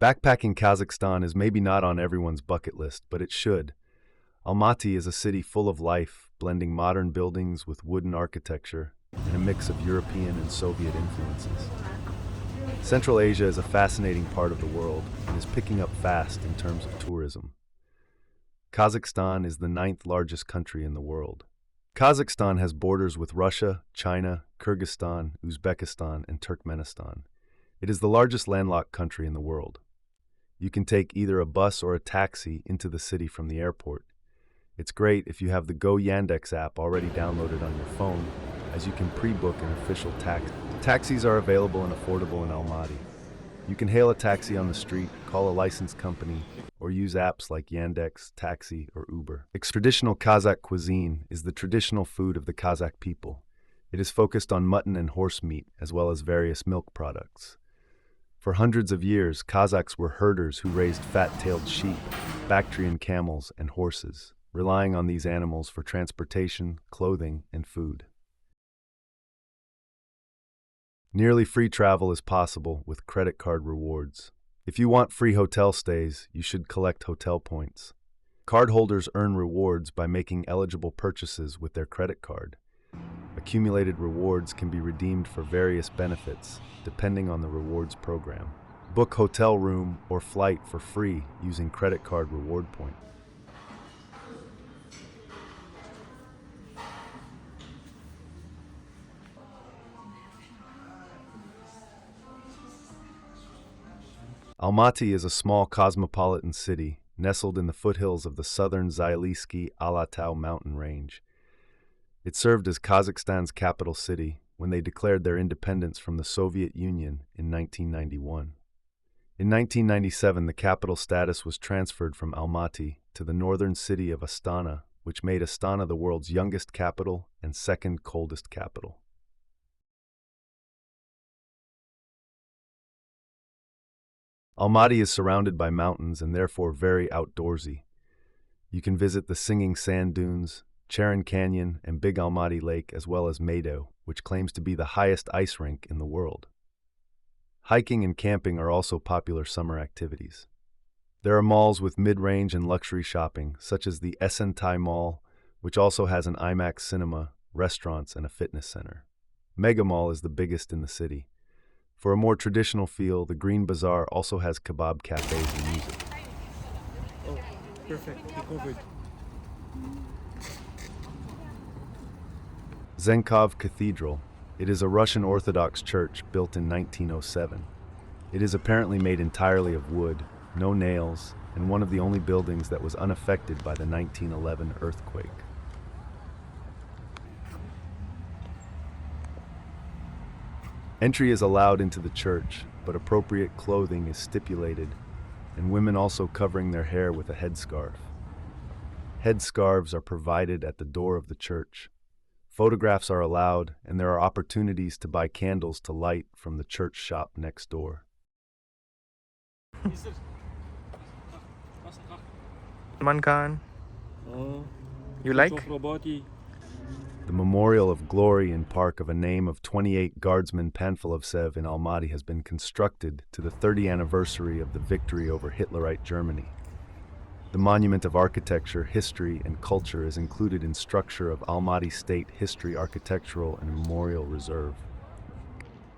Backpacking Kazakhstan is maybe not on everyone's bucket list, but it should. Almaty is a city full of life, blending modern buildings with wooden architecture and a mix of European and Soviet influences. Central Asia is a fascinating part of the world and is picking up fast in terms of tourism. Kazakhstan is the ninth largest country in the world. Kazakhstan has borders with Russia, China, Kyrgyzstan, Uzbekistan, and Turkmenistan. It is the largest landlocked country in the world. You can take either a bus or a taxi into the city from the airport. It's great if you have the Go Yandex app already downloaded on your phone, as you can pre-book an official taxi. Taxis are available and affordable in Almaty. You can hail a taxi on the street, call a licensed company, or use apps like Yandex, Taxi, or Uber. Traditional Kazakh cuisine is the traditional food of the Kazakh people. It is focused on mutton and horse meat, as well as various milk products. For hundreds of years, Kazakhs were herders who raised fat-tailed sheep, Bactrian camels, and horses, relying on these animals for transportation, clothing, and food. Nearly free travel is possible with credit card rewards. If you want free hotel stays, you should collect hotel points. Cardholders earn rewards by making eligible purchases with their credit card. Accumulated rewards can be redeemed for various benefits, depending on the rewards program. Book hotel room or flight for free using credit card reward point. Almaty is a small cosmopolitan city nestled in the foothills of the southern Zylysky Alatau mountain range. It served as Kazakhstan's capital city when they declared their independence from the Soviet Union in 1991. In 1997, the capital status was transferred from Almaty to the northern city of Astana, which made Astana the world's youngest capital and second coldest capital. Almaty is surrounded by mountains and therefore very outdoorsy. You can visit the Singing Sand Dunes, Charon Canyon, and Big Almaty Lake, as well as Maido, which claims to be the highest ice rink in the world. Hiking and camping are also popular summer activities. There are malls with mid-range and luxury shopping, such as the Esentai Mall, which also has an IMAX cinema, restaurants, and a fitness center. Mega Mall is the biggest in the city. For a more traditional feel, the Green Bazaar also has kebab cafes and music. Oh, perfect. Take over. Zenkov Cathedral. It is a Russian Orthodox church built in 1907. It is apparently made entirely of wood, no nails, and one of the only buildings that was unaffected by the 1911 earthquake. Entry is allowed into the church, but appropriate clothing is stipulated, and women also covering their hair with a headscarf. Headscarves are provided at the door of the church. Photographs are allowed, and there are opportunities to buy candles to light from the church shop next door. Salman Khan, Oh, you like? robbery. The Memorial of Glory in Park of a name of 28 Guardsman Panfilovsev in Almaty has been constructed to the 30th anniversary of the victory over Hitlerite Germany. The monument of architecture, history, and culture is included in structure of Almaty State History Architectural and Memorial Reserve.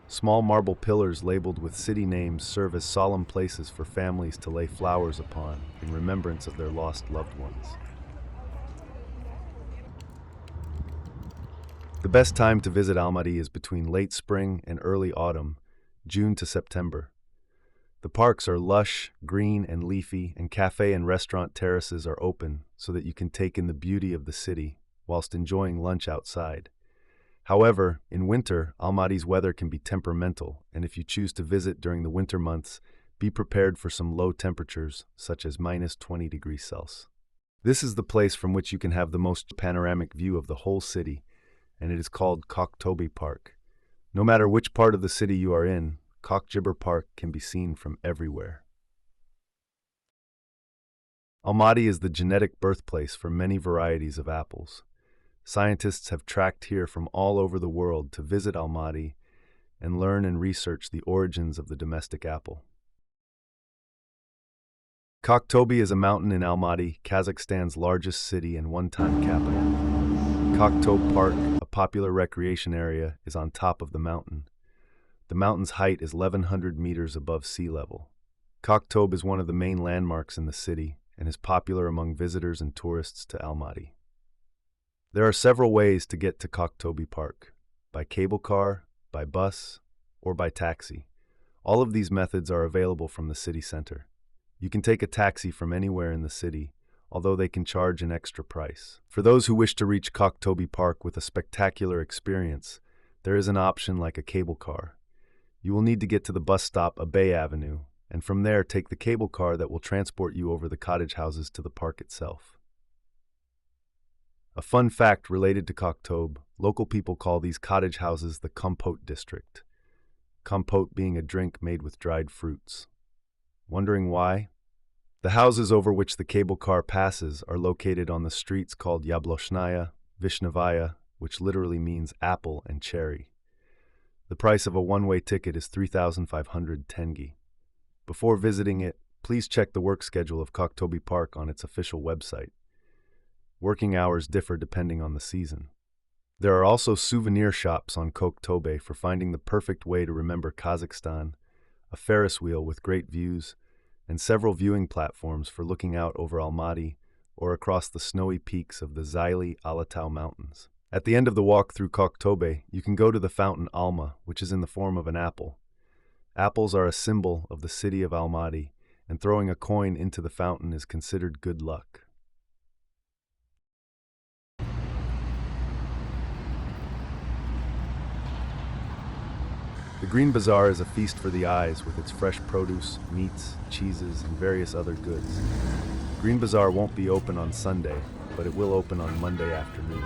Small marble pillars labeled with city names serve as solemn places for families to lay flowers upon in remembrance of their lost loved ones. The best time to visit Almaty is between late spring and early autumn, June to September. The parks are lush, green, and leafy, and cafe and restaurant terraces are open so that you can take in the beauty of the city whilst enjoying lunch outside. However, in winter, Almaty's weather can be temperamental, and if you choose to visit during the winter months, be prepared for some low temperatures, such as -20 degrees Celsius. This is the place from which you can have the most panoramic view of the whole city, and it is called Tobe Park. No matter which part of the city you are in, Cockjibber Park can be seen from everywhere. Almaty is the genetic birthplace for many varieties of apples. Scientists have tracked here from all over the world to visit Almaty and learn and research the origins of the domestic apple. Tobe is a mountain in Almaty, Kazakhstan's largest city and one-time capital. Tobe Park, a popular recreation area, is on top of the mountain. The mountain's height is 1,100 meters above sea level. Tobe is one of the main landmarks in the city and is popular among visitors and tourists to Almaty. There are several ways to get to Tobe Park: by cable car, by bus, or by taxi. All of these methods are available from the city center. You can take a taxi from anywhere in the city, although they can charge an extra price. For those who wish to reach Tobe Park with a spectacular experience, there is an option like a cable car. You will need to get to the bus stop Abay Avenue, and from there take the cable car that will transport you over the cottage houses to the park itself. A fun fact related to Tobe: local people call these cottage houses the compote district. Compote being a drink made with dried fruits. Wondering why? The houses over which the cable car passes are located on the streets called Yabloshnaya, Vishnevaya, which literally means apple and cherry. The price of a one-way ticket is 3,500 tenge. Before visiting it, please check the work schedule of Tobe Park on its official website. Working hours differ depending on the season. There are also souvenir shops on Tobe for finding the perfect way to remember Kazakhstan, a Ferris wheel with great views, and several viewing platforms for looking out over Almaty or across the snowy peaks of the Zyli Alatau Mountains. At the end of the walk through Tobe, you can go to the fountain Alma, which is in the form of an apple. Apples are a symbol of the city of Almaty, and throwing a coin into the fountain is considered good luck. The Green Bazaar is a feast for the eyes with its fresh produce, meats, cheeses, and various other goods. Green Bazaar won't be open on Sunday, but it will open on Monday afternoon.